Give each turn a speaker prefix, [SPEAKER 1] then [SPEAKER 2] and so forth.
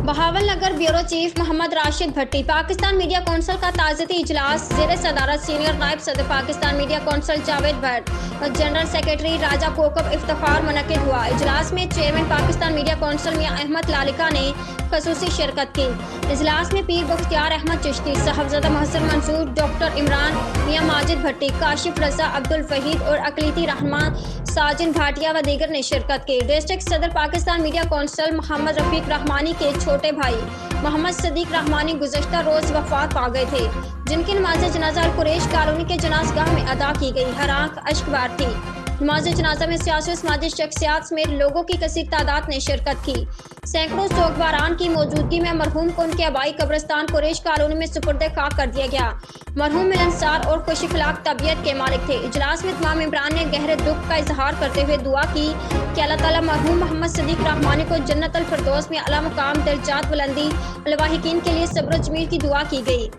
[SPEAKER 1] Bahawal Nagar bureau chief محمد راشد بھٹی Pakistan media council کا تعزیتی اجلاس زیر صدارت سینئر نائب صدر پاکستان میڈیا کونسل جاوید بھٹ اور جنرل سیکرٹری راجہ کوکب افتخار منعقد ہوا۔ اجلاس میں چیئرمین پاکستان میڈیا کونسل میاں احمد لالکا نے خصوصی شرکت کی۔ اجلاس میں پیر بختیار احمد چشتی، صاحبزادہ محسن منصور، ڈاکٹر عمران، میاں ماجد بھٹی، کاشف رضا، عبدالفہید اور اقلیتی رہنما ساجن بھاٹیہ و دیگر نے شرکت کی۔ ڈسٹرکٹ صدر پاکستان میڈیا کونسل محمد رفیق رحمانی کے چھوٹے بھائی محمد صدیق رحمانی گزشتہ روز وفات پا گئے تھے، جن کی نماز جنازہ القریش کالونی کے جناز گاہ میں ادا کی گئی۔ ہر آنکھ اشک بار تھی۔ نماز جنازہ میں سیاسی و سماجی شخصیات سمیت لوگوں کی کثیر تعداد نے شرکت کی۔ سینکڑوں سوگواران کی موجودگی میں مرحوم کو ان کے آبائی قبرستان قریش کالونی میں سپرد خاک کر دیا گیا۔ مرحوم ملنسار اور خوش اخلاق طبیعت کے مالک تھے۔ اجلاس میں تمام ممبران نے گہرے دکھ کا اظہار کرتے ہوئے دعا کی کہ اللہ تعالیٰ مرحوم محمد صدیق رحمانی کو جنت الفردوس میں اعلیٰ مقام درجات بلندی، الواحقین کے لیے صبر و جمیل کی دعا کی گئی۔